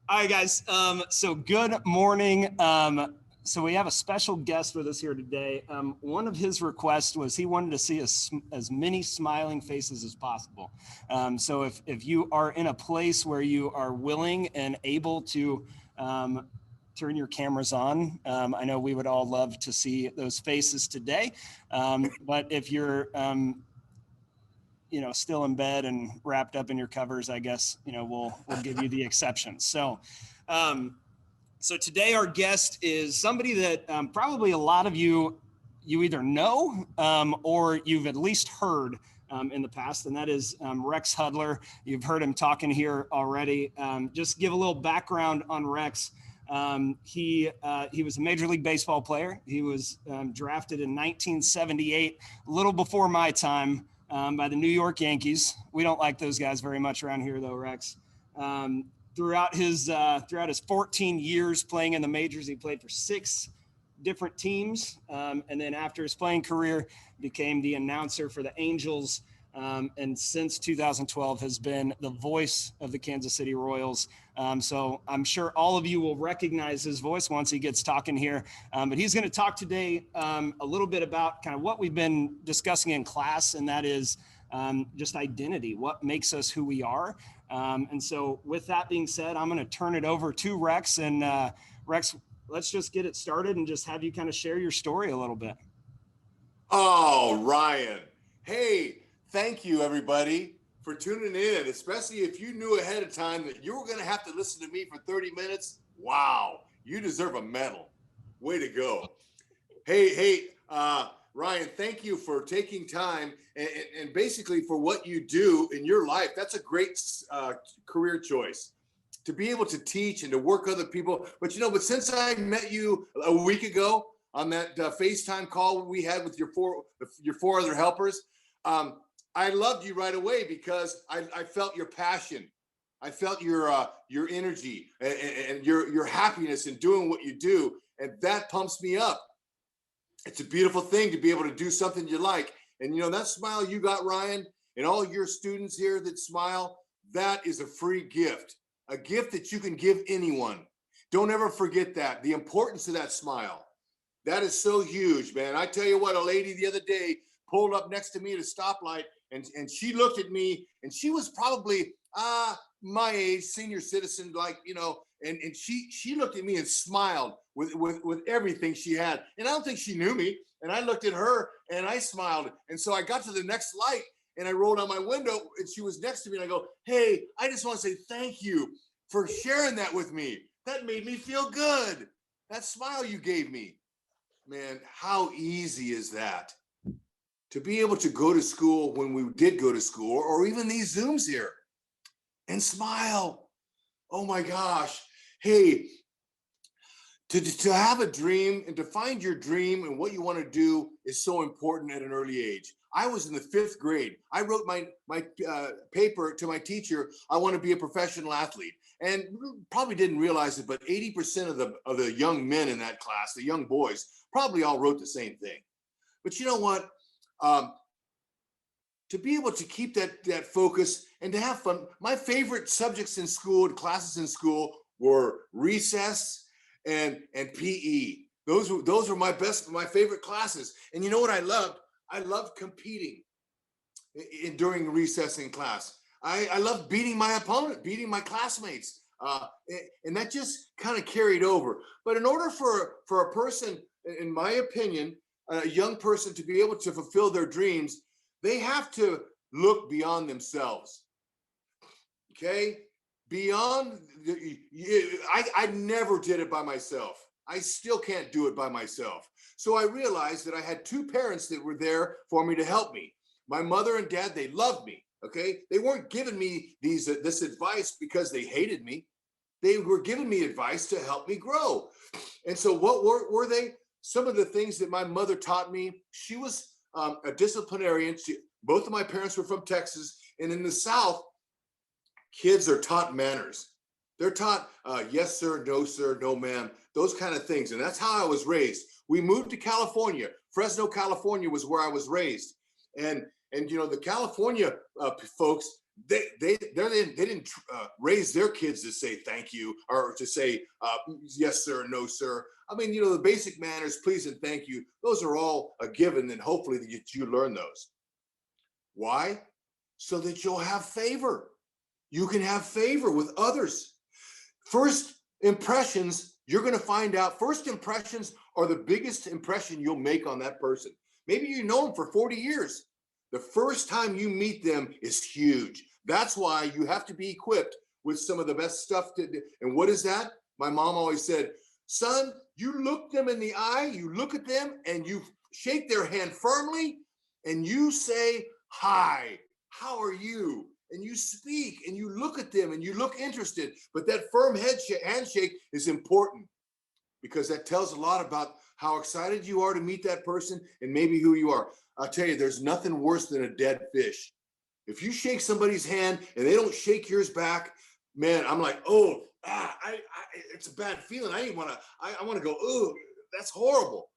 All right, guys. So good morning. So we have a special guest with us here today. One of his requests was he wanted to see as many smiling faces as possible. So if you are in a place where you are willing and able to turn your cameras on, I know we would all love to see those faces today. But if you're still in bed and wrapped up in your covers, I guess, we'll give you the exception. So today our guest is somebody that probably a lot of you either know or you've at least heard in the past, and that is Rex Hudler. You've heard him talking here already. Just give a little background on Rex. He was a Major League Baseball player. He was drafted in 1978, a little before my time, by the New York Yankees. We don't like those guys very much around here, though, Rex. Throughout his 14 years playing in the majors, he played for 6 different teams, and then after his playing career, became the announcer for the Angels, and since 2012 has been the voice of the Kansas City Royals. So I'm sure all of you will recognize his voice once he gets talking here. But he's going to talk today a little bit about kind of what we've been discussing in class, and that is just identity, what makes us who we are. And so with that being said, I'm going to turn it over to Rex. And Rex, let's just get it started and just have you kind of share your story a little bit. Oh, Ryan. Hey, thank you, everybody, for tuning in, especially if you knew ahead of time that you were going to have to listen to me for 30 minutes. Wow, you deserve a medal. Way to go. Hey, Ryan, thank you for taking time and basically for what you do in your life. That's a great career choice, to be able to teach and to work with other people. But since I met you a week ago on that FaceTime call we had with your four other helpers, I loved you right away because I felt your passion. I felt your energy and your happiness in doing what you do, and that pumps me up. It's a beautiful thing to be able to do something you like. And that smile you got, Ryan, and all your students here that smile, that is a free gift, a gift that you can give anyone. Don't ever forget that, the importance of that smile. That is so huge, man. I tell you what, a lady the other day pulled up next to me at a stoplight, and she looked at me, and she was probably my age, senior citizen, and she looked at me and smiled with everything she had. And I don't think she knew me. And I looked at her and I smiled. And so I got to the next light and I rolled down my window and she was next to me. And I go, hey, I just want to say thank you for sharing that with me. That made me feel good. That smile you gave me, man, how easy is that? To be able to go to school when we did go to school, or even these Zooms here, and smile. Oh my gosh. Hey, to have a dream and to find your dream and what you want to do is so important at an early age. I was in the 5th grade. I wrote my paper to my teacher. I want to be a professional athlete, and probably didn't realize it, but 80% of the young men in that class, the young boys, probably all wrote the same thing. But you know what? To be able to keep that focus and to have fun. My favorite subjects in school and classes in school were recess and PE. Those were my favorite classes. And you know what I loved? I loved competing during recess in class. I loved beating my opponent, beating my classmates. And that just kind of carried over. But in order for a person, in my opinion, a young person to be able to fulfill their dreams, they have to look beyond themselves. Okay? Beyond, I never did it by myself. I still can't do it by myself. So I realized that I had 2 parents that were there for me to help me. My mother and dad, they loved me. Okay? They weren't giving me this advice because they hated me. They were giving me advice to help me grow. And so what were they? Some of the things that my mother taught me. She was a disciplinarian. Both of my parents were from Texas. And in the South, kids are taught manners. They're taught yes, sir, no, ma'am, those kind of things. And that's how I was raised. We moved to California. Fresno, California was where I was raised. And the California folks, they didn't raise their kids to say thank you or to say yes sir, no sir. I mean, the basic manners, please and thank you, those are all a given, and hopefully that you learn those. Why? So that you'll have favor. You can have favor with others. First impressions, you're going to find out, first impressions are the biggest impression you'll make on that person. Maybe you know them for 40 years. The first time you meet them is huge. That's why you have to be equipped with some of the best stuff. And what is that? My mom always said, son, you look them in the eye, you look at them, and you shake their hand firmly, and you say, hi, how are you? And you speak, and you look at them, and you look interested. But that firm handshake is important, because that tells a lot about how excited you are to meet that person and maybe who you are. I'll tell you, there's nothing worse than a dead fish. If you shake somebody's hand and they don't shake yours back, man, I'm like, oh, it's a bad feeling. I want to go, oh, that's horrible.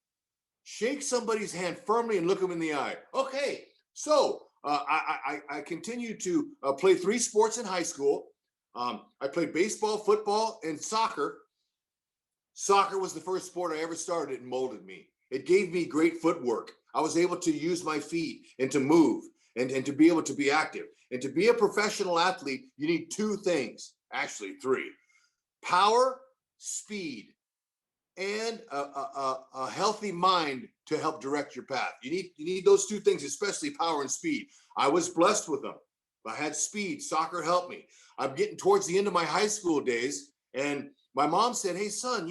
Shake somebody's hand firmly and look them in the eye. Okay, so I continued to play 3 sports in high school. I played baseball, football, and soccer. Soccer was the first sport I ever started. It molded me. It gave me great footwork. I was able to use my feet and to move and to be able to be active. And to be a professional athlete, you need 2 things, actually 3. Power, speed, and a healthy mind to help direct your path. You need those 2 things, especially power and speed. I was blessed with them. I had speed. Soccer helped me. I'm getting towards the end of my high school days, and my mom said, hey, son,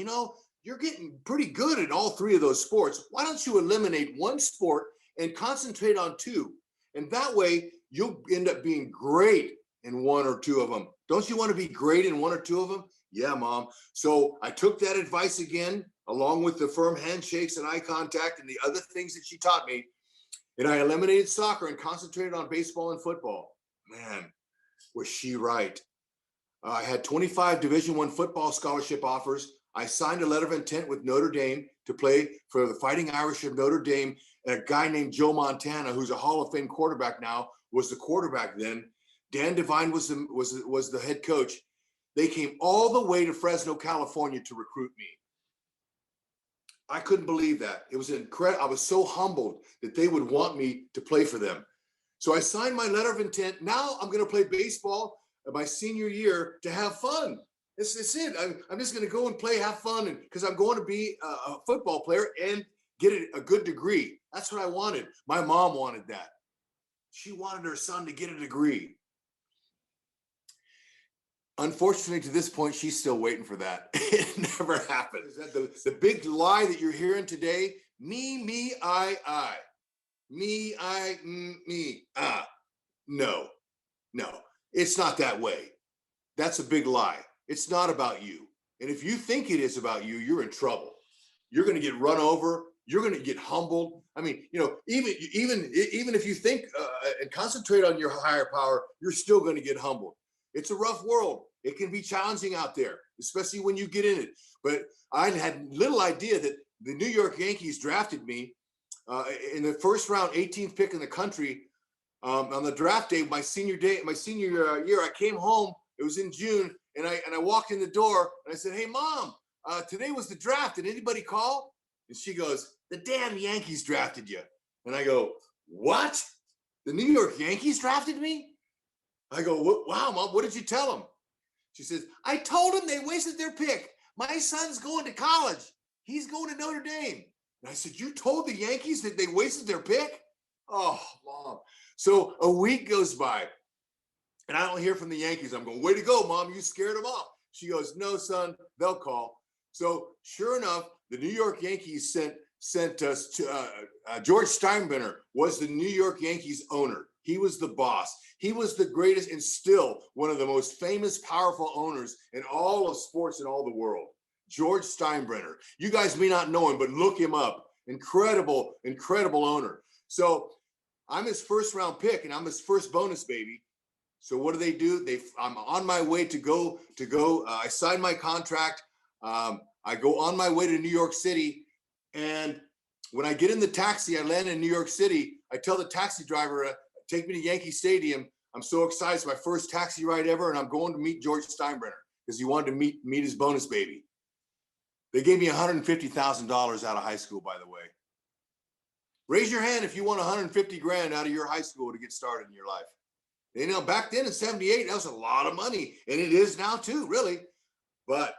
you're getting pretty good at all 3 of those sports. Why don't you eliminate 1 sport and concentrate on 2? And that way, you'll end up being great in 1 or 2 of them. Don't you want to be great in 1 or 2 of them? Yeah, Mom. So I took that advice again, along with the firm handshakes and eye contact and the other things that she taught me. And I eliminated soccer and concentrated on baseball and football. Man, was she right. I had 25 Division I football scholarship offers. I signed a letter of intent with Notre Dame to play for the Fighting Irish of Notre Dame. And a guy named Joe Montana, who's a Hall of Fame quarterback now, was the quarterback then. Dan Devine was the head coach. They came all the way to Fresno, California to recruit me. I couldn't believe that. It was incredible. I was so humbled that they would want me to play for them. So I signed my letter of intent. Now I'm going to play baseball my senior year to have fun. It's it. I'm just going to go and play, have fun, and because I'm going to be a football player and get a good degree. That's what I wanted. My mom wanted that. She wanted her son to get a degree. Unfortunately, to this point, she's still waiting for that. It never happened. Is that the big lie that you're hearing today? Me, I. Me, I, me, No. It's not that way. That's a big lie. It's not about you. And if you think it is about you, you're in trouble. You're going to get run over. You're going to get humbled. I mean, even if you think and concentrate on your higher power, you're still going to get humbled. It's a rough world. It can be challenging out there, especially when you get in it. But I had little idea that the New York Yankees drafted me in the first round, 18th pick in the country. On the draft day, my senior year, I came home. It was in June, and I walked in the door and I said, "Hey, Mom, today was the draft. Did anybody call?" And she goes, "The damn Yankees drafted you." And I go, "What? The New York Yankees drafted me?" I go, "Wow, Mom, what did you tell them?" She says, "I told them they wasted their pick. My son's going to college. He's going to Notre Dame." And I said, "You told the Yankees that they wasted their pick?" Oh, Mom. So a week goes by, and I don't hear from the Yankees. I'm going, "Way to go, Mom. You scared them off." She goes, "No, son, they'll call." So sure enough, the New York Yankees sent us to George Steinbrenner was the New York Yankees owner. He was the boss. He was the greatest and still one of the most famous, powerful owners in all of sports in all the world. George Steinbrenner. You guys may not know him, but look him up. Incredible owner. So I'm his first round pick, and I'm his first bonus baby. So what do? I'm on my way to go. I signed my contract. I go on my way to New York City, and when I get in the taxi, I land in New York City. I tell the taxi driver, "Take me to Yankee Stadium. I'm so excited. It's my first taxi ride ever, and I'm going to meet George Steinbrenner because he wanted to meet his bonus baby. They gave me $150,000 out of high school, by the way. Raise your hand if you want 150 grand out of your high school to get started in your life. You know, back then in 78, that was a lot of money, and it is now too, really. But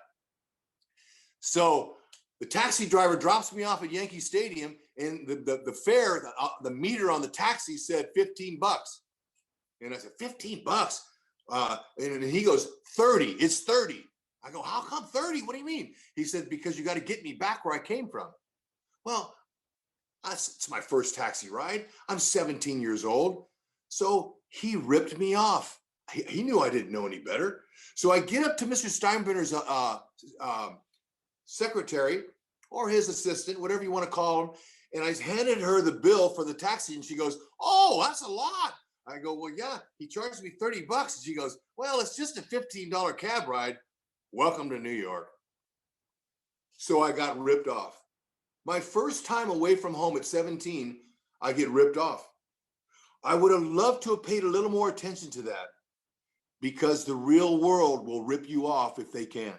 so the taxi driver drops me off at Yankee Stadium, and the fare, the meter on the taxi said $15. And I said, $15? And he goes, 30, it's 30. I go, how come 30? What do you mean? He said, because you got to get me back where I came from. Well, it's my first taxi ride. I'm 17 years old. So he ripped me off. He knew I didn't know any better. So I get up to Mr. Steinbrenner's secretary or his assistant, whatever you want to call him. And I handed her the bill for the taxi, and she goes, oh, that's a lot. I go, well, yeah, he charged me $30. And she goes, well, it's just a $15 cab ride. Welcome to New York. So I got ripped off. My first time away from home at 17, I get ripped off. I would have loved to have paid a little more attention to that, because the real world will rip you off if they can.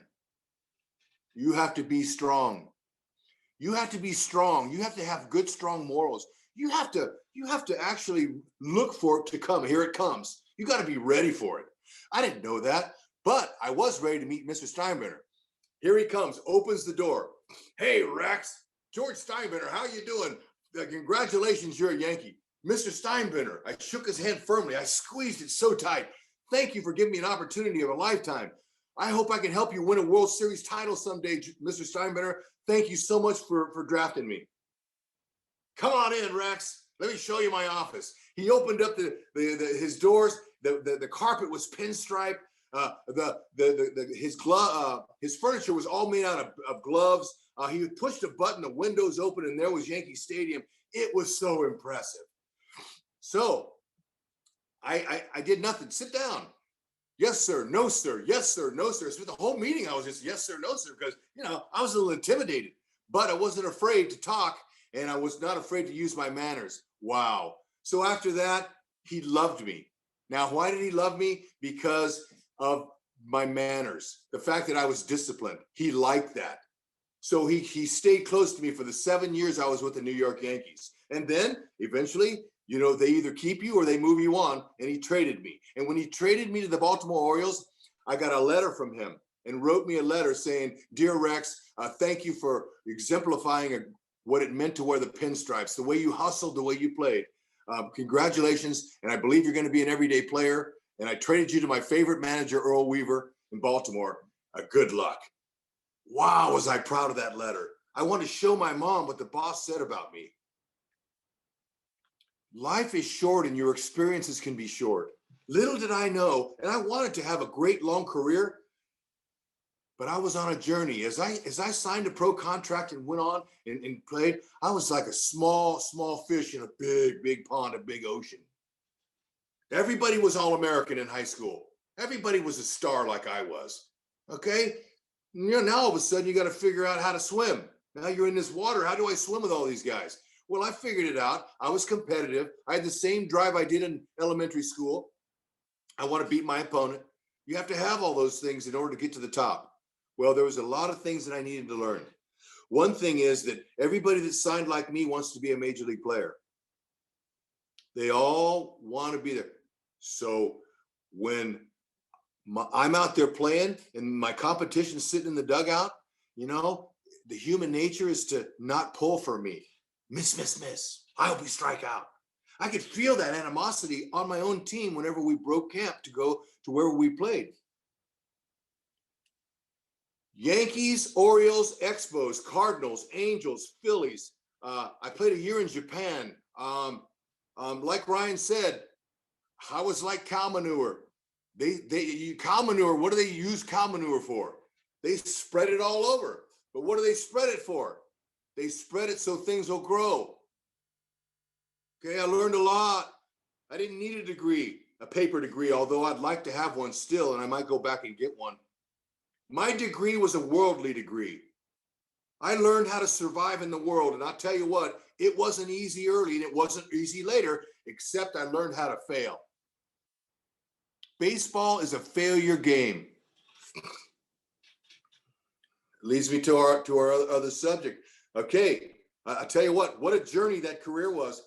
You have to be strong. You have to be strong. You have to have good, strong morals. You have to actually look for it to come. Here it comes. You got to be ready for it. I didn't know that, but I was ready to meet Mr. Steinbrenner. Here he comes, opens the door. Hey, Rex, George Steinbrenner, how you doing? Congratulations, you're a Yankee. Mr. Steinbrenner, I shook his hand firmly. I squeezed it so tight. Thank you for giving me an opportunity of a lifetime. I hope I can help you win a World Series title someday, Mr. Steinbrenner. Thank you so much for drafting me. Come on in, Rex. Let me show you my office. He opened up his doors. The carpet was pinstripe. His furniture was all made out of gloves. He pushed a button, the windows open, and there was Yankee Stadium. It was so impressive. So I did nothing. Sit down. Yes, sir. No, sir. Yes, sir. No, sir. So the whole meeting, I was just yes, sir, no, sir, because, I was a little intimidated, but I wasn't afraid to talk, and I was not afraid to use my manners. Wow. So after that, he loved me. Now, why did he love me? Because of my manners, the fact that I was disciplined. He liked that. So he stayed close to me for the 7 years I was with the New York Yankees. And then eventually, they either keep you or they move you on, and he traded me. And when he traded me to the Baltimore Orioles, I got a letter from him and wrote me a letter saying, Dear Rex, thank you for exemplifying what it meant to wear the pinstripes, the way you hustled, the way you played. Congratulations, and I believe you're going to be an everyday player. And I traded you to my favorite manager, Earl Weaver, in Baltimore. Good luck. Wow, was I proud of that letter. I wanted to show my mom what the boss said about me. Life is short, and your experiences can be short. Little did I know, and I wanted to have a great long career, but I was on a journey. As I signed a pro contract and went on and played, I was like a small fish in a big pond, a big ocean. Everybody was All-American in high school. Everybody was a star like I was. Okay? Now all of a sudden you got to figure out how to swim. Now you're in this water. How do I swim with all these guys? Well, I figured it out. I was competitive. I had the same drive I did in elementary school. I want to beat my opponent. You have to have all those things in order to get to the top. Well, there was a lot of things that I needed to learn. One thing is that everybody that signed like me wants to be a major league player. They all want to be there. So when I'm out there playing and my competition's sitting in the dugout, the human nature is to not pull for me. Miss. I hope we strike out. I could feel that animosity on my own team whenever we broke camp to go to where we played. Yankees, Orioles, Expos, Cardinals, Angels, Phillies. I played a year in Japan. Like Ryan said, I was like cow manure. Cow manure, what do they use cow manure for? They spread it all over. But what do they spread it for? They spread it so things will grow. Okay, I learned a lot. I didn't need a paper degree, although I'd like to have one still, and I might go back and get one. My degree was a worldly degree. I learned how to survive in the world, and I'll tell you what, it wasn't easy early, and it wasn't easy later, except I learned how to fail. Baseball is a failure game. Leads me to our other subject. Okay, I tell you what a journey that career was.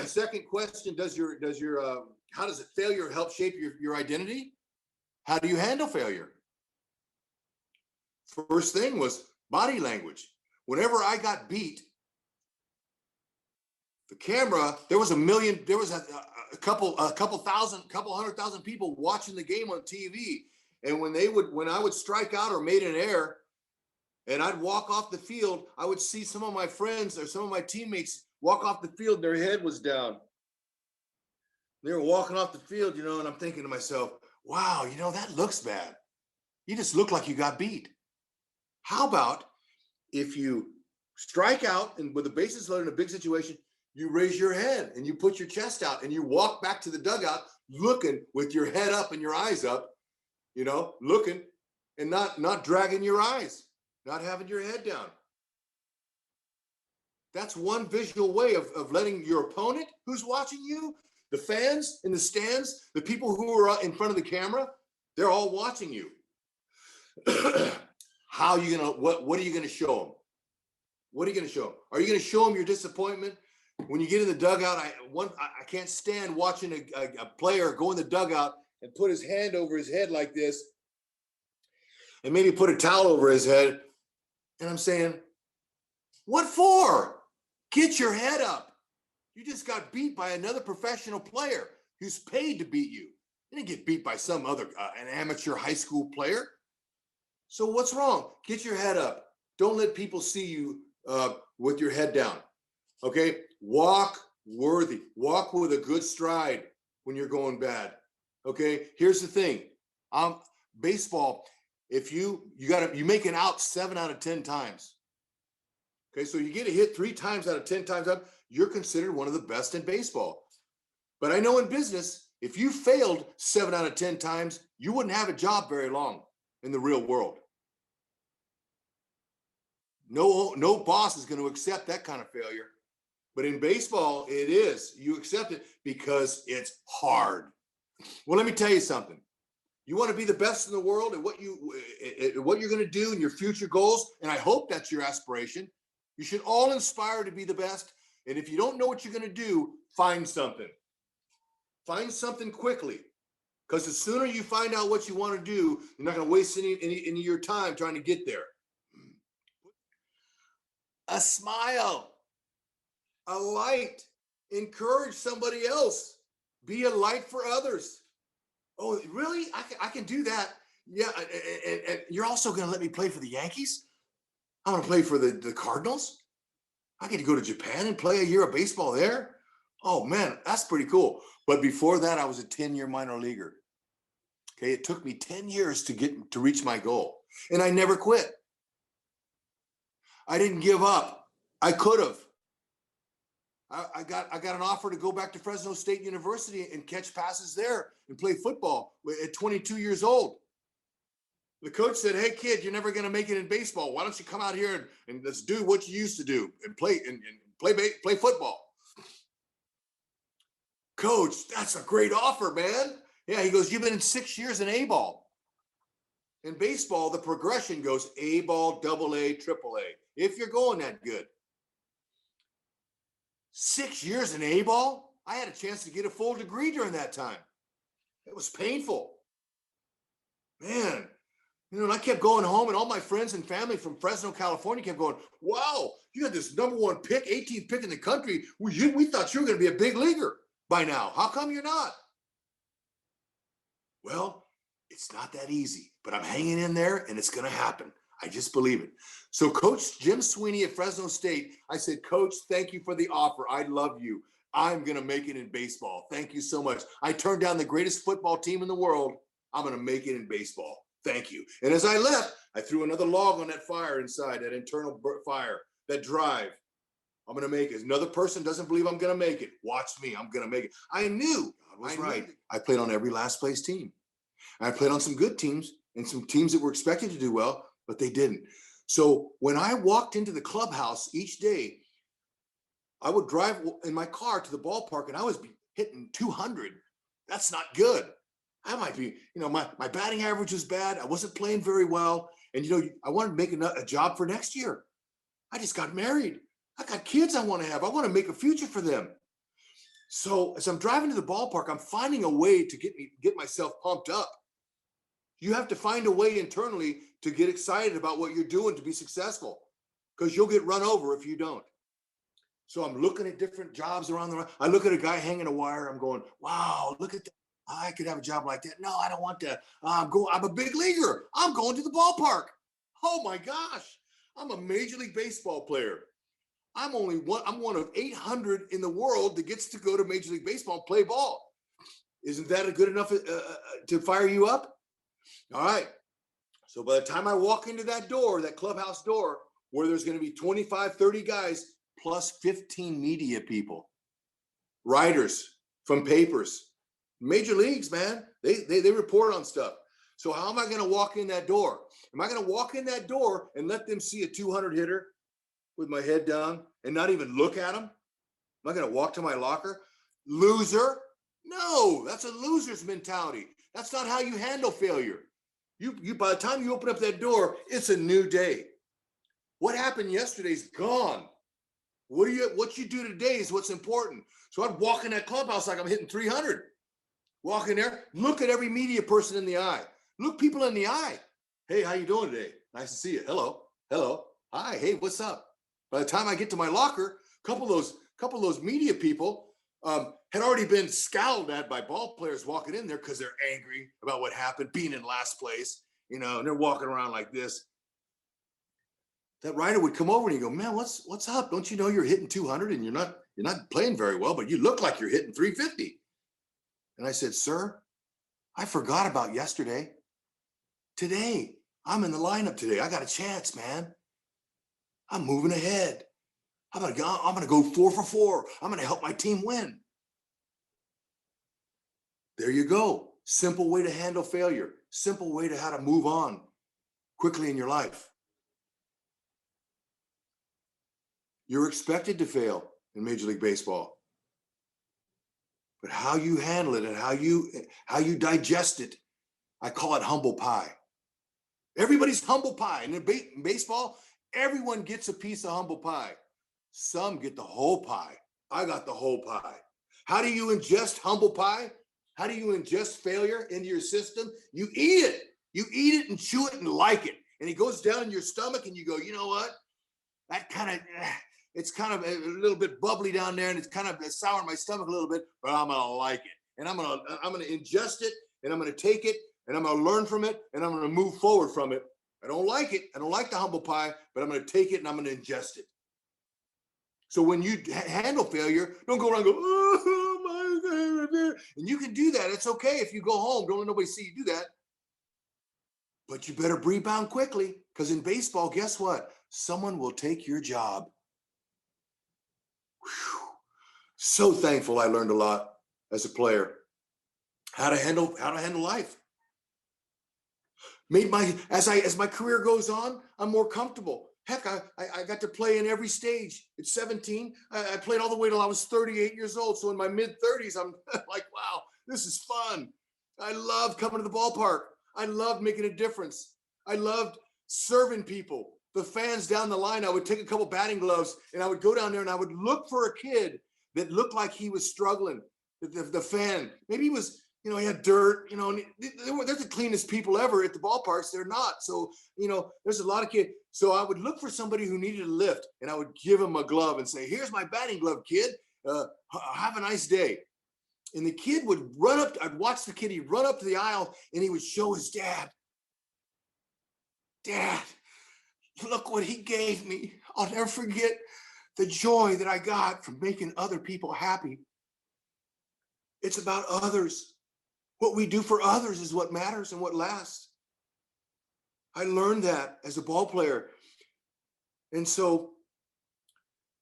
Second question: how does failure help shape your identity? How do you handle failure? First thing was body language. Whenever I got beat, the camera, there was a couple hundred thousand people watching the game on TV. And when I would strike out or made an error and I'd walk off the field, I would see some of my friends or some of my teammates walk off the field, their head was down. They were walking off the field, and I'm thinking to myself, wow, that looks bad. You just look like you got beat. How about if you strike out and with the bases loaded in a big situation, you raise your head and you put your chest out and you walk back to the dugout looking with your head up and your eyes up, looking and not dragging your eyes, not having your head down. That's one visual way of letting your opponent who's watching you, the fans in the stands, the people who are in front of the camera, they're all watching you. How are you gonna, what are you gonna show them? What are you gonna show them? Are you gonna show them your disappointment? When you get in the dugout, I can't stand watching a player go in the dugout and put his hand over his head like this and maybe put a towel over his head. And I'm saying, what for? Get your head up. You just got beat by another professional player who's paid to beat you. You didn't get beat by some other, an amateur high school player. So what's wrong? Get your head up. Don't let people see you with your head down. Okay? Walk worthy. Walk with a good stride when you're going bad. Okay? Here's the thing. Baseball, if you make an out 7 out of 10 times. Okay, so you get a hit 3 times out of 10 times up, you're considered one of the best in baseball. But I know in business, if you failed 7 out of 10 times, you wouldn't have a job very long in the real world. No boss is going to accept that kind of failure. But in baseball, it is. You accept it because it's hard. Well, let me tell you something. You want to be the best in the world at what you're going to do and your future goals, and I hope that's your aspiration. You should all aspire to be the best. And if you don't know what you're going to do, find something. Find something quickly. Because the sooner you find out what you want to do, you're not going to waste any of your time trying to get there. A smile, a light, encourage somebody else, be a light for others. Oh, really? I can do that. Yeah, and you're also going to let me play for the Yankees? I'm going to play for the Cardinals? I get to go to Japan and play a year of baseball there? Oh, man, that's pretty cool. But before that, I was a 10-year minor leaguer. Okay, it took me 10 years to reach my goal. And I never quit. I didn't give up. I could have. I got an offer to go back to Fresno State University and catch passes there and play football at 22 years old. The coach said, "Hey kid, you're never going to make it in baseball. Why don't you come out here and let's do what you used to do and play football?" Coach, that's a great offer, man. Yeah, he goes, "You've been in 6 years in A-ball." In baseball, the progression goes A-ball, AA, AAA. If you're going that good. 6 years in A-ball? I had a chance to get a full degree during that time. It was painful. Man, and I kept going home and all my friends and family from Fresno, California kept going, "Wow, you got this #1 pick, 18th pick in the country. We thought you were going to be a big leaguer by now. How come you're not?" Well, it's not that easy, but I'm hanging in there and it's going to happen. I just believe it. So Coach Jim Sweeney at Fresno State, I said, "Coach, thank you for the offer. I love you. I'm going to make it in baseball. Thank you so much. I turned down the greatest football team in the world. I'm going to make it in baseball. Thank you." And as I left, I threw another log on that fire inside, that internal fire, that drive. I'm going to make it. Another person doesn't believe I'm going to make it. Watch me. I'm going to make it. I knew. God was right. I played on every last place team. I played on some good teams and some teams that were expected to do well, but they didn't. So when I walked into the clubhouse each day, I would drive in my car to the ballpark and I was hitting 200. That's not good. I might be, my batting average was bad. I wasn't playing very well. And, I wanted to make a job for next year. I just got married. I got kids I want to have. I want to make a future for them. So as I'm driving to the ballpark, I'm finding a way to get myself pumped up. You have to find a way internally to get excited about what you're doing to be successful, because you'll get run over if you don't. So I'm looking at different jobs around the. I look at a guy hanging a wire. I'm going, wow, look at that. I could have a job like that. No, I don't want that. I'm a big leaguer. I'm going to the ballpark. Oh my gosh. I'm a Major League Baseball player. I'm one of 800 in the world that gets to go to Major League Baseball and play ball. Isn't that good enough to fire you up? All right. So by the time I walk into that door, that clubhouse door, where there's going to be 25, 30 guys plus 15 media people, writers from papers, major leagues, man, they report on stuff. So how am I going to walk in that door? Am I going to walk in that door and let them see a 200 hitter with my head down and not even look at them? Am I going to walk to my locker? Loser? No, that's a loser's mentality. That's not how you handle failure. You by the time you open up that door, it's a new day. What happened yesterday's gone. What you do today is what's important. So I'd walk in that clubhouse like I'm hitting 300. Walk in there, look at every media person in the eye. Look people in the eye. Hey, how you doing today? Nice to see you. Hello. Hi. Hey, what's up? By the time I get to my locker, a couple of those media people had already been scowled at by ball players walking in there because they're angry about what happened, being in last place, and they're walking around like this. That writer would come over and he'd go, man, what's up? Don't you know you're hitting 200 and you're not playing very well, but you look like you're hitting 350. And I said, sir, I forgot about yesterday. Today, I'm in the lineup today. I got a chance, man. I'm moving ahead. I'm gonna go 4 for 4. I'm gonna help my team win. There you go. Simple way to handle failure. Simple way to how to move on quickly in your life. You're expected to fail in Major League Baseball. But how you handle it and how you digest it, I call it humble pie. Everybody's humble pie. And in baseball, everyone gets a piece of humble pie. Some get the whole pie. I got the whole pie. How do you ingest humble pie? How do you ingest failure into your system? You eat it. You eat it and chew it and like it. And it goes down in your stomach and you go, you know what? It's kind of a little bit bubbly down there and it's kind of sour in my stomach a little bit, but I'm going to like it. And I'm going to ingest it and I'm going to take it and I'm going to learn from it and I'm going to move forward from it. I don't like it. I don't like the humble pie, but I'm going to take it and I'm going to ingest it. So when you handle failure, don't go around and go, oh my God. And you can do that. It's okay if you go home. Don't let nobody see you do that. But you better rebound quickly, because in baseball, guess what? Someone will take your job. Whew. So thankful I learned a lot as a player. How to handle life. As my career goes on, I'm more comfortable. Heck, I got to play in every stage. At 17, I played all the way till I was 38 years old. So in my mid-30s, I'm like, wow, this is fun. I love coming to the ballpark. I loved making a difference. I loved serving people. The fans down the line, I would take a couple batting gloves and I would go down there and I would look for a kid that looked like he was struggling. The fan, maybe he was, he had dirt, and they're the cleanest people ever at the ballparks. They're not. So, there's a lot of kids. So I would look for somebody who needed a lift and I would give him a glove and say, here's my batting glove, kid. Have a nice day. And the kid would run up. I'd watch the kid. He'd run up to the aisle and he would show his dad. Dad, look what he gave me. I'll never forget the joy that I got from making other people happy. It's about others. What we do for others is what matters and what lasts. I learned that as a ball player. And so,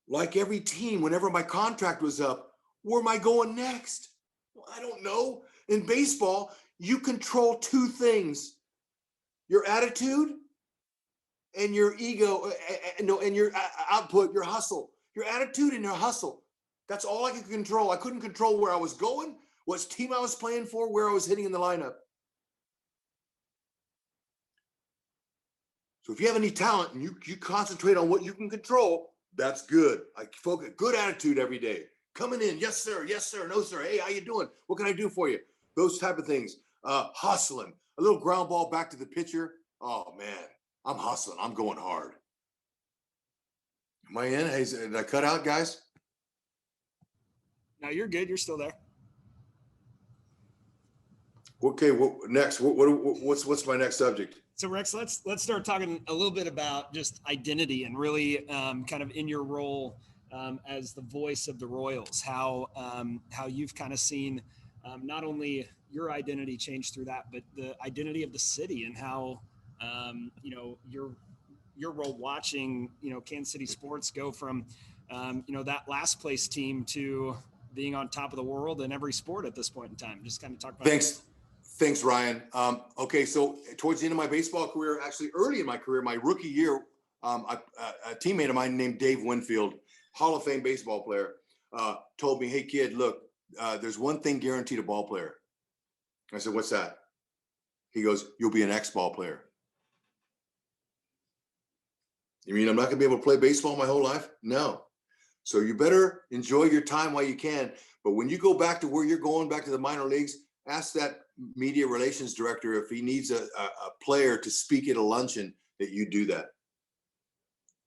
like every team, whenever my contract was up, where am I going next? Well, I don't know. In baseball, you control two things: your attitude and your ego, and your output, your hustle. Your attitude and your hustle. That's all I could control. I couldn't control where I was going what team I was playing for, where I was hitting in the lineup. So if you have any talent and you concentrate on what you can control, that's good. I focus, good attitude every day. Coming in, yes sir, no sir. Hey, how you doing? What can I do for you? Those type of things. Hustling, a little ground ball back to the pitcher. Oh man, I'm hustling. I'm going hard. Am I in? Hey, did I cut out, guys? No, you're good. You're still there. Okay, what next? What's my next subject? So Rex, let's start talking a little bit about just identity and really kind of in your role as the voice of the Royals, how you've kind of seen not only your identity change through that, but the identity of the city and how your role watching Kansas City sports go from that last place team to being on top of the world in every sport at this point in time. Just kind of talk about. Thanks, Ryan. Okay, so towards the end of my baseball career, actually early in my career, my rookie year, a teammate of mine named Dave Winfield, Hall of Fame baseball player, told me, "Hey kid, look, there's one thing guaranteed a ball player." I said, "What's that?" He goes, "You'll be an ex-ball player." You mean I'm not gonna be able to play baseball my whole life? No. So you better enjoy your time while you can. But when you go back to where you're going, back to the minor leagues, ask that media relations director if he needs a player to speak at a luncheon, that you do that.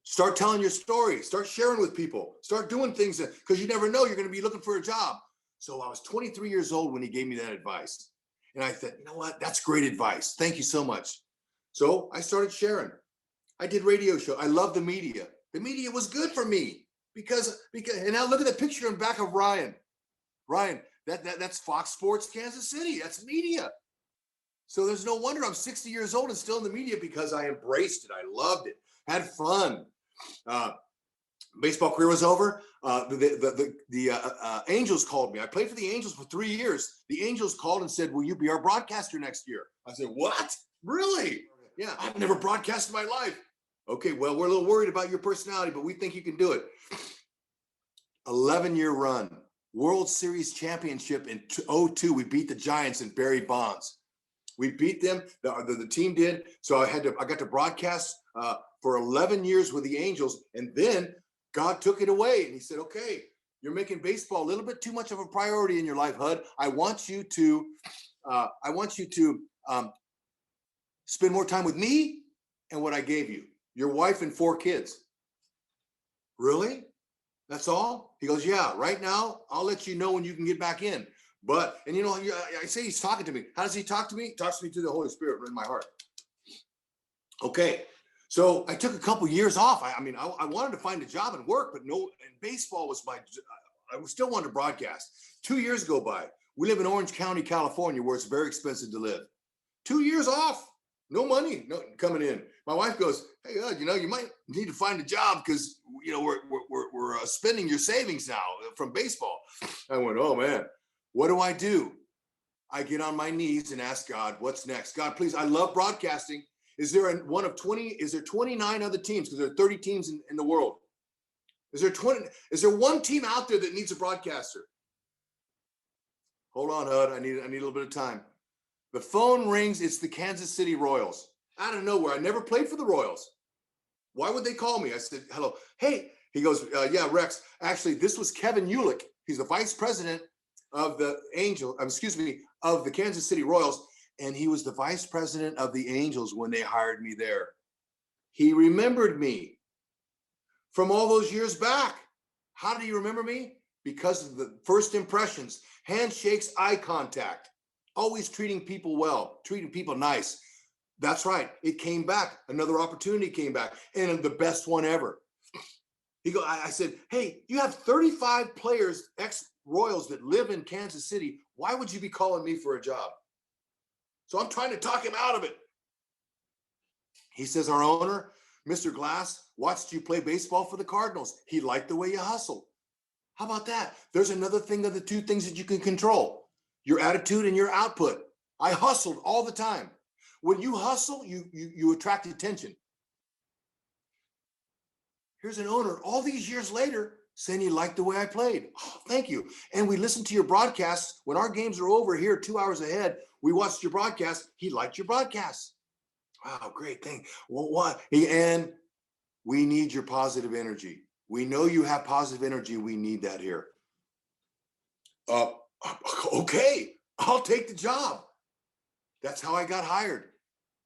Start telling your story. Start sharing with people. Start doing things because you never know, you're going to be looking for a job. So I was 23 years old when he gave me that advice. And I thought, you know what? That's great advice. Thank you so much. So I started sharing. I did radio show. I love the media. The media was good for me because and now look at the picture in back of Ryan. Ryan, that's Fox Sports Kansas City. That's media. So there's no wonder I'm 60 years old and still in the media, because I embraced it. I loved it. Had fun. Baseball career was over. The Angels called me. I played for the Angels for 3 years. The Angels called and said, "Will you be our broadcaster next year?" I said, "What? Really? Yeah, I've never broadcasted in my life." Okay, well, we're a little worried about your personality, but we think you can do it. 11-year run. World Series championship in 2002. We beat the Giants in Barry Bonds. We beat them. The team did. So I got to broadcast for 11 years with the Angels, and then God took it away, and He said, "Okay, you're making baseball a little bit too much of a priority in your life, Hud. I want you to spend more time with me and what I gave you, your wife and 4 kids." Really? That's all? He goes, "Yeah, right now, I'll let you know when you can get back in." But, and I say He's talking to me. How does He talk to me? He talks to me through the Holy Spirit in my heart. Okay, so I took a couple years off. I wanted to find a job and work, but no, and baseball was I still wanted to broadcast. 2 years go by. We live in Orange County, California, where it's very expensive to live. 2 years off, no money, no coming in. My wife goes, "Hey, you might need to find a job because we're spending your savings now from baseball." I went, "Oh man, what do I do?" I get on my knees and ask God, "What's next? God, please, I love broadcasting. Is there one of 20? Is there 29 other teams? Because there are 30 teams in the world. Is there one team out there that needs a broadcaster?" Hold on, Hud. I need a little bit of time. The phone rings. It's the Kansas City Royals. Out of nowhere. I never played for the Royals. Why would they call me? I said, "Hello." "Hey." He goes, "Yeah, Rex. Actually, this was Kevin Ulick. He's the vice president of the of the Kansas City Royals. And he was the vice president of the Angels when they hired me there. He remembered me from all those years back." How did he remember me? Because of the first impressions, handshakes, eye contact, always treating people well, treating people nice. That's right. It came back. Another opportunity came back, and the best one ever. I said, "Hey, you have 35 players, ex-Royals, that live in Kansas City. Why would you be calling me for a job?" So I'm trying to talk him out of it. He says, "Our owner, Mr. Glass, watched you play baseball for the Cardinals. He liked the way you hustled." How about that? There's another thing of the 2 things that you can control: your attitude and your output. I hustled all the time. When you hustle, you attract attention. Here's an owner all these years later saying you liked the way I played. Oh, thank you. And we listened to your broadcasts. When our games are over here 2 hours ahead, we watched your broadcast. He liked your broadcast. Wow, great thing. Well, what? And we need your positive energy. We know you have positive energy. We need that here. Okay, I'll take the job. That's how I got hired.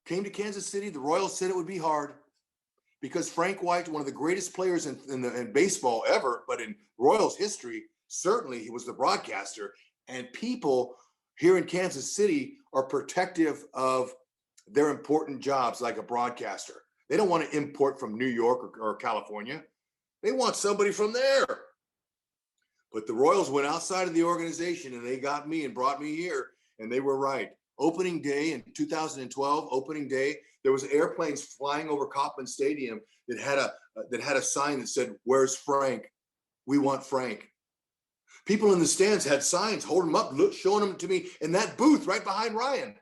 Came to Kansas City. The Royals said it would be hard because Frank White, one of the greatest players in baseball ever, but in Royals history, certainly he was the broadcaster. And people here in Kansas City are protective of their important jobs like a broadcaster. They don't want to import from New York or California. They want somebody from there. But the Royals went outside of the organization and they got me and brought me here, and they were right. Opening day in 2012, opening day, there was airplanes flying over Kauffman Stadium that had a sign that said, "Where's Frank? We want Frank." People in the stands had signs, holding them up, showing them to me in that booth right behind Ryan,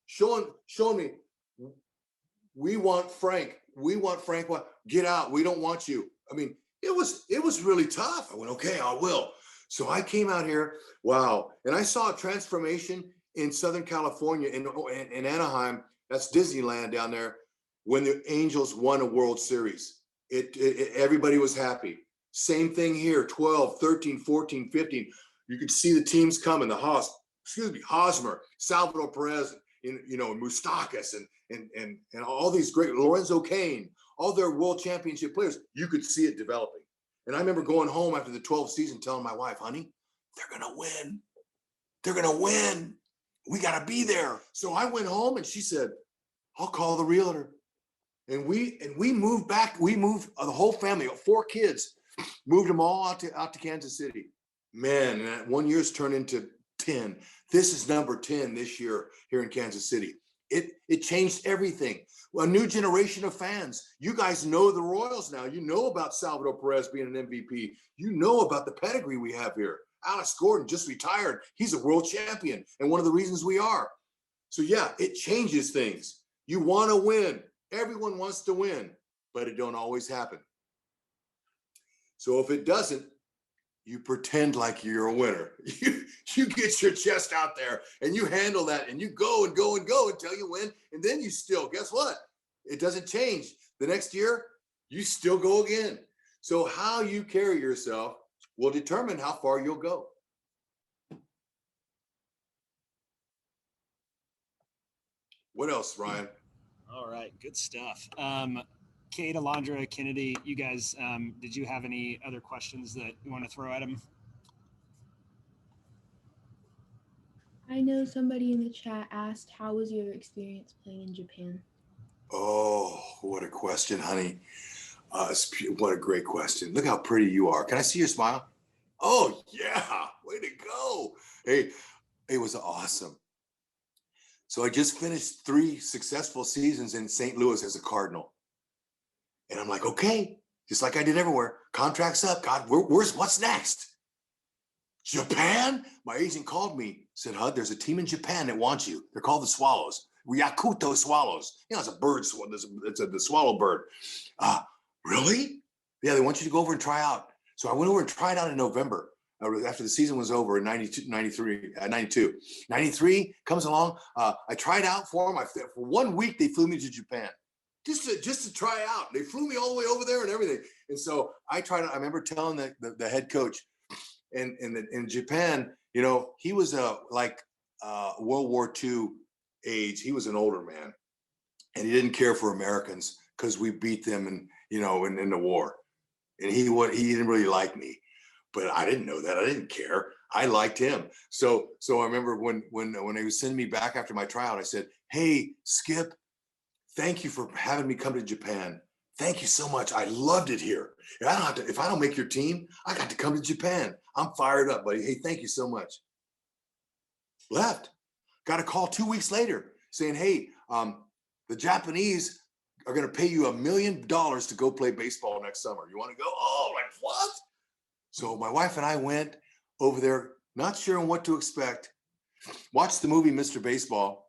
showing me, "We want Frank. We want Frank. Get out. We don't want you." I mean, it was really tough. I went, okay, I will. So I came out here, wow, and I saw a transformation in Southern California, in Anaheim. That's Disneyland down there. When the Angels won a World Series, everybody was happy. Same thing here, 12, 13, 14, 15. You could see the teams coming. Hosmer, Salvador Perez, Moustakas, and all these great, Lorenzo Cain, all their world championship players. You could see it developing. And I remember going home after the 12th season telling my wife, honey, they're going to win. They're going to win. We got to be there. So I went home and she said, I'll call the realtor. And we moved back. We moved the whole family, 4 kids, moved them all out to Kansas City. Man, that 1 year's turned into 10. This is number 10 this year here in Kansas City. It changed everything. A new generation of fans. You guys know the Royals now. You know about Salvador Perez being an MVP. You know about the pedigree we have here. Alex Gordon just retired. He's a world champion, and one of the reasons we are. So yeah, it changes things. You want to win. Everyone wants to win, but it don't always happen. So if it doesn't, you pretend like you're a winner. You get your chest out there and you handle that, and you go and go and go until you win. And then you still, guess what? It doesn't change. The next year, you still go again. So how you carry yourself will determine how far you'll go. What else, Ryan? All right, good stuff. Kate, Alondra, Kennedy, you guys, did you have any other questions that you want to throw at him? I know somebody in the chat asked, how was your experience playing in Japan? Oh, what a question, honey. What a great question. Look how pretty you are. Can I see your smile? Oh, yeah. Way to go. Hey, it was awesome. So I just finished 3 successful seasons in St. Louis as a Cardinal. And I'm like, okay, just like I did everywhere. Contract's up. God, what's next? Japan? My agent called me, said, Hud, there's a team in Japan that wants you. They're called the Swallows. Yakuto Swallows. You know, it's a bird. It's the swallow bird. Really? Yeah, they want you to go over and try out. So I went over and tried out in November after the season was over in 92. 93 comes along. I tried out for them. For 1 week, they flew me to Japan. Just to try out. They flew me all the way over there and everything. And so I tried it. I remember telling the head coach, and in Japan, you know, he was World War II age. He was an older man, and he didn't care for Americans because we beat them in the war. And he didn't really like me, but I didn't know that. I didn't care. I liked him. So I remember when he was sending me back after my tryout, I said, hey, Skip, thank you for having me come to Japan. Thank you so much. I loved it here. If I don't make your team, I got to come to Japan. I'm fired up, buddy. Hey, thank you so much. Left. Got a call 2 weeks later saying, hey, the Japanese are going to pay you $1 million to go play baseball next summer. You want to go? Oh, like what? So my wife and I went over there, not sure what to expect. Watched the movie Mr. Baseball.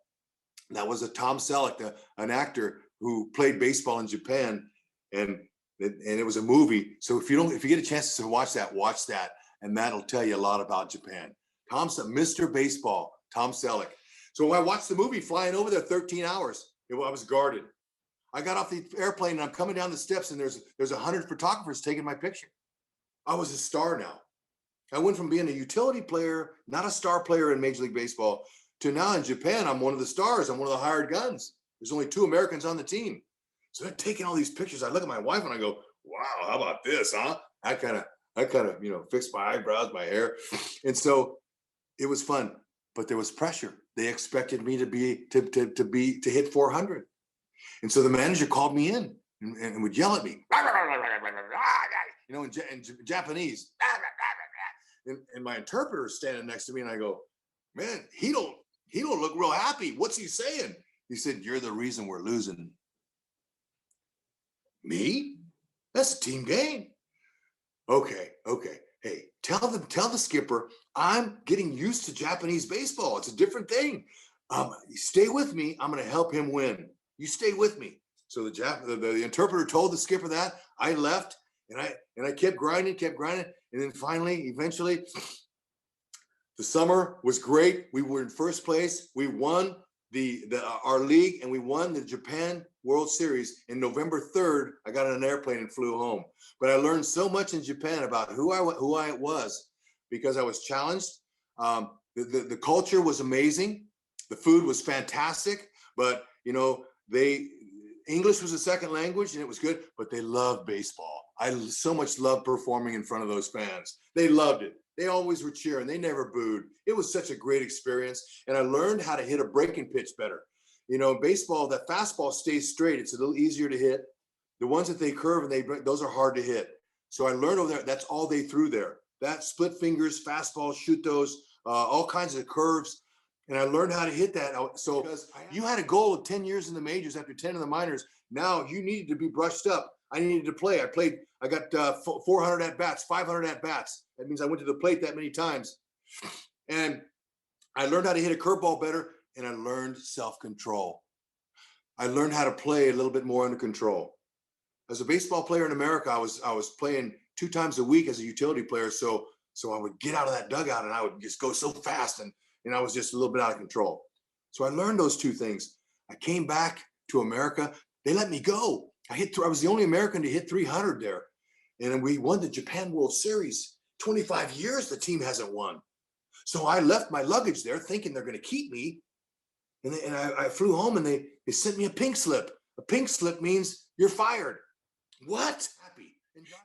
That was a Tom Selleck, an actor who played baseball in Japan. And and it was a movie. So if you get a chance to watch that, and that'll tell you a lot about Japan. Mr. Baseball, Tom Selleck. So when I watched the movie, flying over there 13 hours, I was guarded. I got off the airplane and I'm coming down the steps, and there's 100 photographers taking my picture. I was a star now. I went from being a utility player, not a star player in Major League Baseball, to now in Japan, I'm one of the stars. I'm one of the hired guns. There's only 2 Americans on the team. So they're taking all these pictures. I look at my wife and I go, wow, how about this, huh? I kind of, fixed my eyebrows, my hair. And so it was fun, but there was pressure. They expected me to hit 400. And so the manager called me in and would yell at me, in Japanese. And my interpreter is standing next to me, and I go, man, he don't look real happy. What's he saying? He said, you're the reason we're losing. Me? That's a team game. Okay. Hey, tell the skipper I'm getting used to Japanese baseball. It's a different thing. Stay with me. I'm going to help him win. You stay with me. So the interpreter told the skipper that. I left, and I kept grinding, and then eventually, the summer was great. We were in first place. We won our league, and we won the Japan World Series. In November 3rd, I got on an airplane and flew home. But I learned so much in Japan about who I was, because I was challenged. The culture was amazing. The food was fantastic. But English was a second language, and it was good. But they loved baseball. I so much loved performing in front of those fans. They loved it. They always were cheering. They never booed. It was such a great experience. And I learned how to hit a breaking pitch better. Baseball, that fastball stays straight. It's a little easier to hit. The ones that they curve and those are hard to hit. So I learned over there, that's all they threw there. That split fingers, fastballs, shoot those, all kinds of curves. And I learned how to hit that. So because you had a goal of 10 years in the majors after 10 in the minors. Now you needed to be brushed up. I needed to play. I got 400 at-bats, 500 at-bats. That means I went to the plate that many times. And I learned how to hit a curveball better, and I learned self-control. I learned how to play a little bit more under control. As a baseball player in America, I was playing 2 times a week as a utility player. So I would get out of that dugout, and I would just go so fast, and I was just a little bit out of control. So I learned those 2 things. I came back to America. They let me go. I was the only American to hit 300 there. And we won the Japan World Series. 25 years the team hasn't won. So I left my luggage there thinking they're going to keep me. And I flew home, and they sent me a pink slip. A pink slip means you're fired. What? Happy.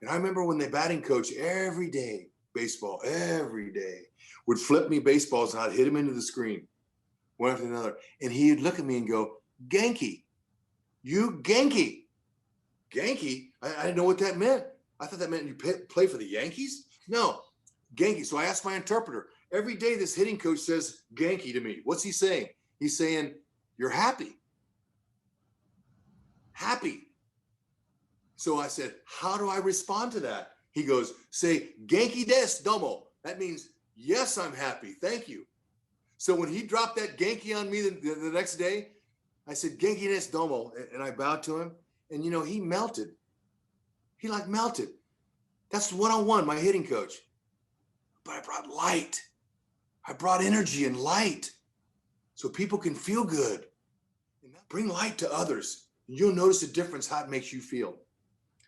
And I remember when the batting coach every day, baseball, every day, would flip me baseballs, and I'd hit him into the screen, one after another. And he'd look at me and go, Genki, you Genki. Genki? I didn't know what that meant. I thought that meant you play for the Yankees? No, Genki. So I asked my interpreter. Every day this hitting coach says Genki to me. What's he saying? He's saying, you're happy. Happy. So I said, how do I respond to that? He goes, say, Genki desu, domo. That means, yes, I'm happy. Thank you. So when he dropped that Genki on me the next day, I said, Genki desu, domo. And I bowed to him. And, he melted. He melted. That's one-on-one, my hitting coach. But I brought light. I brought energy and light so people can feel good. And bring light to others. You'll notice the difference, how it makes you feel.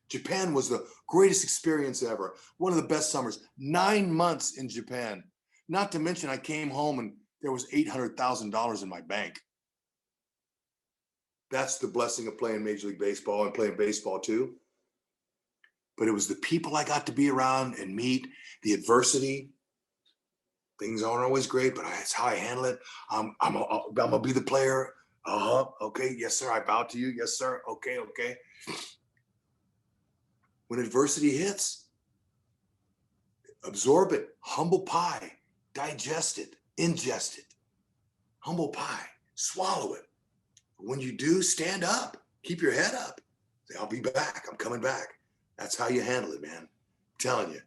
Japan was the greatest experience ever. One of the best summers. 9 months in Japan. Not to mention I came home and there was $800,000 in my bank. That's the blessing of playing Major League Baseball and playing baseball too. But it was the people I got to be around and meet, the adversity. Things aren't always great, but that's how I handle it. I'm gonna be the player. Okay, yes, sir. I bow to you. Yes, sir. Okay. When adversity hits, absorb it. Humble pie. Digest it. Ingest it. Humble pie. Swallow it. When you do, stand up. Keep your head up. Say, I'll be back. I'm coming back. That's how you handle it, man. I'm telling you.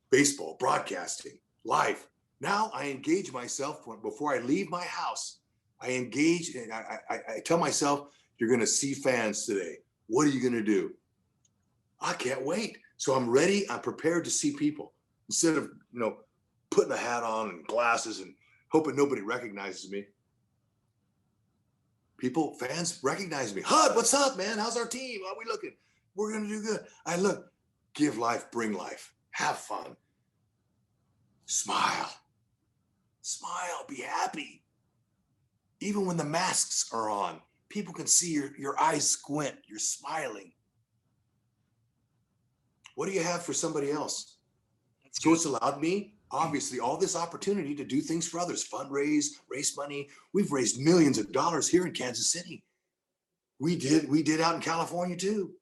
Baseball, broadcasting, life. Now I engage myself before I leave my house. I engage and I tell myself, you're going to see fans today. What are you going to do? I can't wait. So I'm ready. I'm prepared to see people instead of, putting a hat on and glasses and hoping nobody recognizes me. Fans recognize me. Hud, what's up, man? How's our team? How are we looking? We're going to do good. Give life, bring life, have fun. Smile, be happy. Even when the masks are on, people can see your eyes squint, you're smiling. What do you have for somebody else? So it's allowed me, obviously, all this opportunity to do things for others, fundraise, raise money. We've raised millions of dollars here in Kansas City. We did out in California too.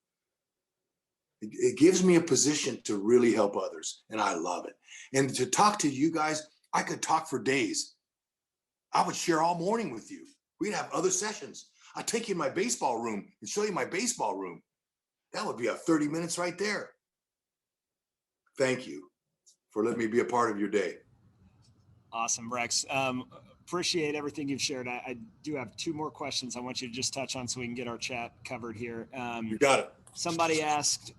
It gives me a position to really help others, and I love it. And to talk to you guys, I could talk for days. I would share all morning with you. We'd have other sessions. I'd take you in my baseball room and show you my baseball room. That would be 30 minutes right there. Thank you for letting me be a part of your day. Awesome, Rex. Appreciate everything you've shared. I do have 2 more questions I want you to just touch on so we can get our chat covered here. You got it. Somebody asked,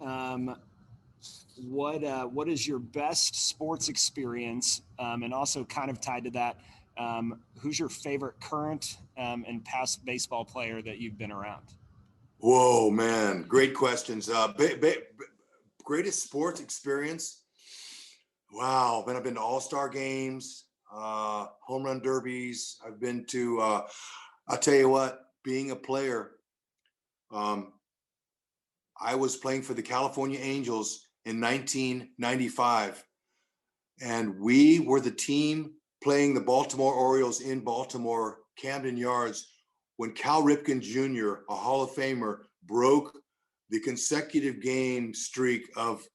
what is your best sports experience? And also kind of tied to that, who's your favorite current and past baseball player that you've been around? Whoa, man. Great questions. Greatest sports experience. Wow, man, I've been to all-star games, home run derbies. I've been to, I'll tell you what, being a player, I was playing for the California Angels in 1995, and we were the team playing the Baltimore Orioles in Baltimore, Camden Yards, when Cal Ripken Jr., a Hall of Famer, broke the consecutive game streak of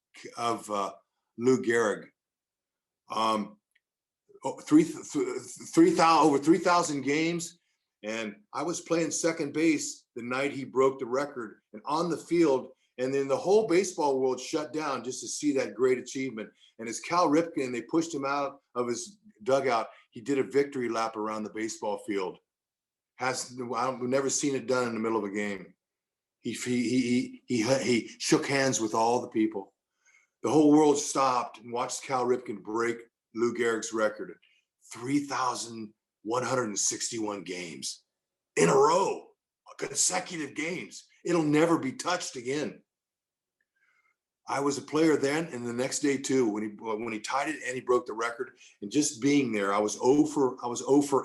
Lou Gehrig. Over 3,000 games, and I was playing second base the night he broke the record, and on the field, and then the whole baseball world shut down just to see that great achievement. And as Cal Ripken, they pushed him out of his dugout, he did a victory lap around the baseball field. I've never seen it done in the middle of a game. He shook hands with all the people. The whole world stopped and watched Cal Ripken break Lou Gehrig's record, 3,161 games in a row, consecutive games. It'll never be touched again. I was a player then, and the next day too, when he tied it and he broke the record. And just being there, I was 0 for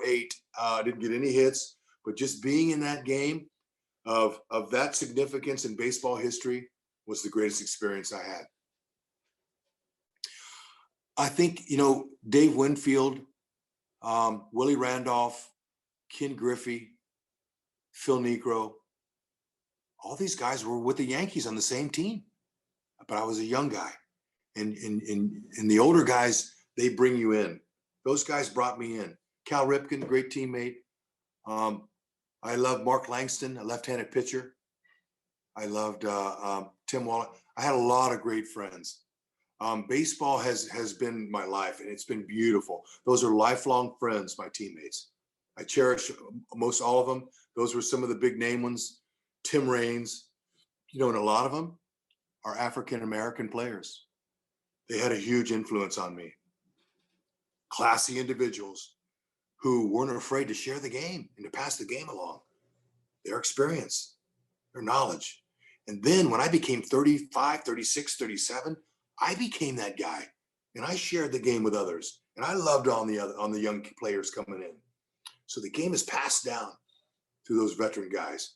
8. I didn't get any hits, but just being in that game of that significance in baseball history was the greatest experience I had. I think, Dave Winfield, Willie Randolph, Ken Griffey, Phil Niekro, all these guys were with the Yankees on the same team, but I was a young guy. And the older guys, they bring you in. Those guys brought me in. Cal Ripken, great teammate. I loved Mark Langston, a left-handed pitcher. I loved Tim Waller. I had a lot of great friends. Baseball has been my life, and it's been beautiful. Those are lifelong friends, my teammates. I cherish most all of them. Those were some of the big name ones. Tim Raines, and a lot of them are African-American players. They had a huge influence on me. Classy individuals who weren't afraid to share the game and to pass the game along, their experience, their knowledge. And then when I became 35, 36, 37, I became that guy, and I shared the game with others, and I loved on the young players coming in. So the game is passed down to those veteran guys,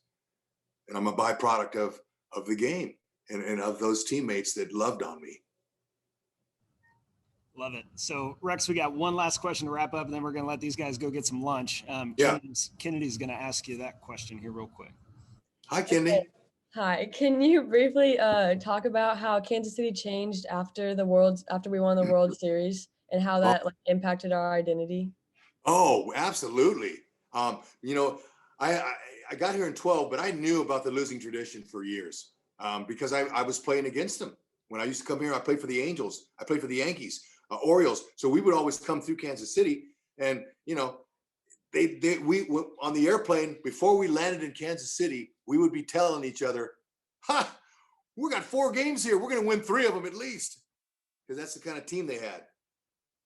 and I'm a byproduct of the game and of those teammates that loved on me. Love it. So Rex, we got one last question to wrap up, and then we're going to let these guys go get some lunch. Kennedy's going to ask you that question here real quick. Hi, Kennedy. Okay. Hi. Can you briefly talk about how Kansas City changed after we won the World Series and how that impacted our identity? Oh, absolutely. I got here in 12, but I knew about the losing tradition for years because I was playing against them. When I used to come here, I played for the Angels. I played for the Yankees, Orioles. So we would always come through Kansas City, and we on the airplane before we landed in Kansas City, we would be telling each other, We got 4 games here. We're going to win 3 of them at least, because that's the kind of team they had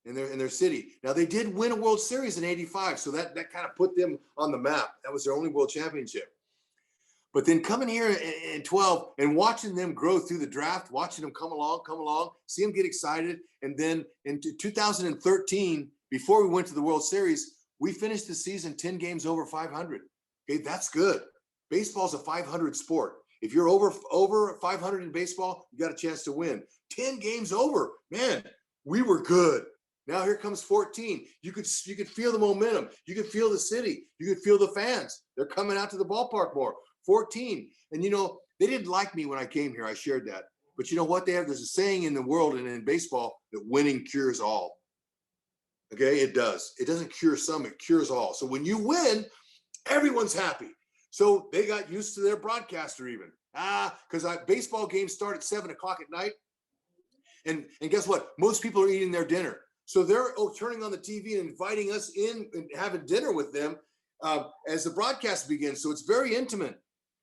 in their city. Now, they did win a World Series in '85, so that kind of put them on the map. That was their only World Championship. But then coming here in 12 and watching them grow through the draft, watching them come along, see them get excited. And then in 2013, before we went to the World Series, we finished the season 10 games over 500. Okay, that's good. Baseball's a 500 sport. If you're over 500 in baseball, you got a chance to win. 10 games over, man, we were good. Now here comes 14. You could feel the momentum. You could feel the city. You could feel the fans. They're coming out to the ballpark more. 14. And they didn't like me when I came here. I shared that. But you know what? There's a saying in the world and in baseball that winning cures all. Okay, it does. It doesn't cure some, it cures all. So when you win, everyone's happy. So they got used to their broadcaster even. Because baseball games start at 7 o'clock at night. And guess what? Most people are eating their dinner. So they're turning on the TV and inviting us in and having dinner with them as the broadcast begins. So it's very intimate.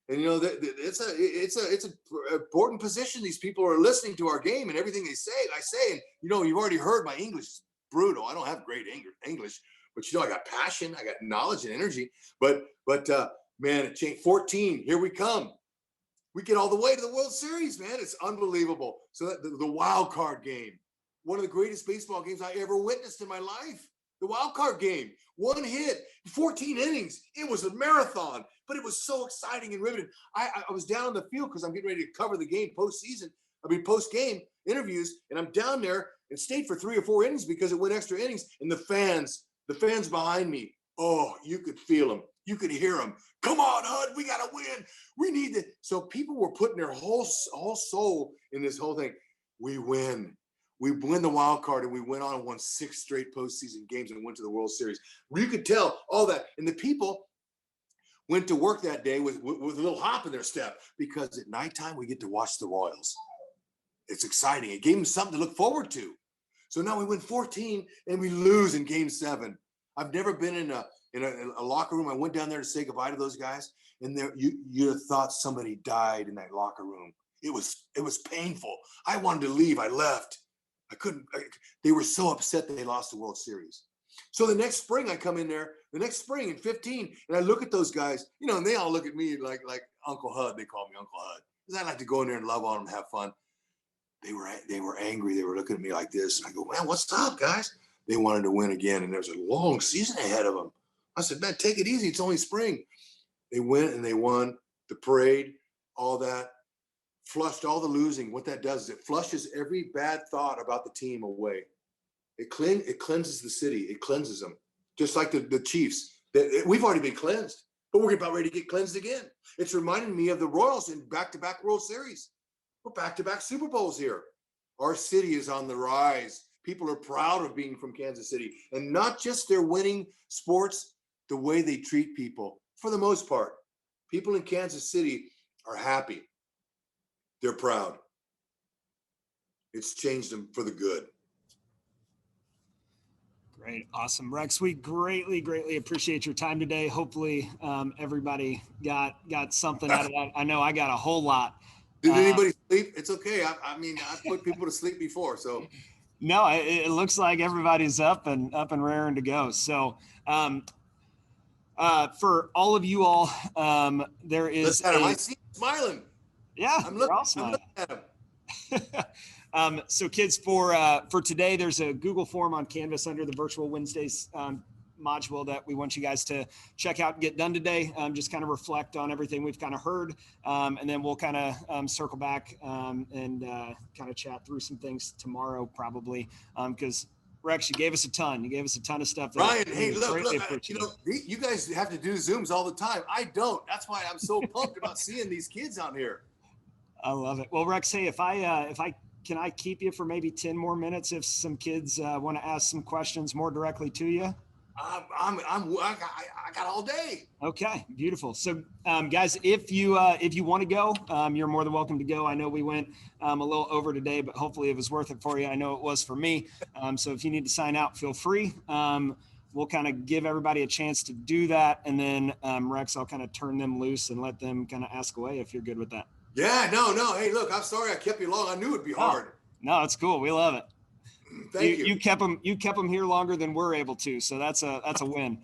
And it's an important position. These people are listening to our game and everything they say. I say, and you've already heard my English is brutal. I don't have great English, but I got passion, I got knowledge and energy. But man, it changed. 14. Here we come. We get all the way to the World Series, man. It's unbelievable. So the wild card game, one of the greatest baseball games I ever witnessed in my life. The wild card game, 1 hit, 14 innings. It was a marathon, but it was so exciting and riveting. I was down on the field because I'm getting ready to cover the game post-game interviews, and I'm down there and stayed for 3 or 4 innings because it went extra innings. And the fans behind me, oh, you could feel them. You could hear them. Come on, Hud, we got to win. We need to. So people were putting their whole soul in this whole thing. We win. We win the wild card, and we went on and won 6 straight postseason games and went to the World Series. You could tell all that. And the people went to work that day with a little hop in their step because at nighttime we get to watch the Royals. It's exciting. It gave them something to look forward to. So now we win 14 and we lose in Game 7. I've never been in a locker room. I went down there to say goodbye to those guys, and you thought somebody died in that locker room. It was painful. I wanted to leave. I left. I couldn't. They were so upset that they lost the World Series. So the next spring I come in there, the next spring in 15, and I look at those guys, and they all look at me like Uncle Hud. They call me Uncle Hud because I like to go in there and love on them, and have fun. They were angry. They were looking at me like this. And I go, man, what's up, guys? They wanted to win again, and there's a long season ahead of them. I said, man, take it easy. It's only spring. They went and they won the parade, all that, flushed all the losing. What that does is it flushes every bad thought about the team away. It cleanses the city. It cleanses them, just like the Chiefs. We've already been cleansed, but we're about ready to get cleansed again. It's reminding me of the Royals in back-to-back World Series. We're back-to-back Super Bowls here. Our city is on the rise. People are proud of being from Kansas City, and not just their winning sports, the way they treat people. For the most part, people in Kansas City are happy. They're proud. It's changed them for the good. Great. Awesome. Rex, we greatly appreciate your time today. Hopefully everybody got something out of that. I know I got a whole lot. Did anybody sleep? It's okay. I mean, I've put people to sleep before, so. No, it looks like everybody's up and raring to go. So for all of you all, there is I see him smiling. Yeah, I'm looking at him. So kids, for today, there's a Google form on Canvas under the Virtual Wednesdays module that we want you guys to check out and get done today. Just kind of reflect on everything we've kind of heard. And then we'll kind of circle back and kind of chat through some things tomorrow probably. Because Rex, you gave us a ton. You gave us a ton of stuff. Ryan, hey, look, you guys have to do Zooms all the time. I don't. That's why I'm so pumped about seeing these kids on here. I love it. Well, Rex, hey, can I keep you for maybe 10 more minutes if some kids want to ask some questions more directly to you? I got all day. Okay, beautiful. So, guys, if you want to go, you're more than welcome to go. I know we went a little over today, but hopefully it was worth it for you. I know it was for me. So if you need to sign out, feel free. We'll kind of give everybody a chance to do that, and then Rex, I'll kind of turn them loose and let them kind of ask away if you're good with that. Yeah, no. Hey, look, I'm sorry I kept you long. I knew it'd be hard. No, it's cool. We love it. Thank you. You kept them here longer than we're able to, so that's a win.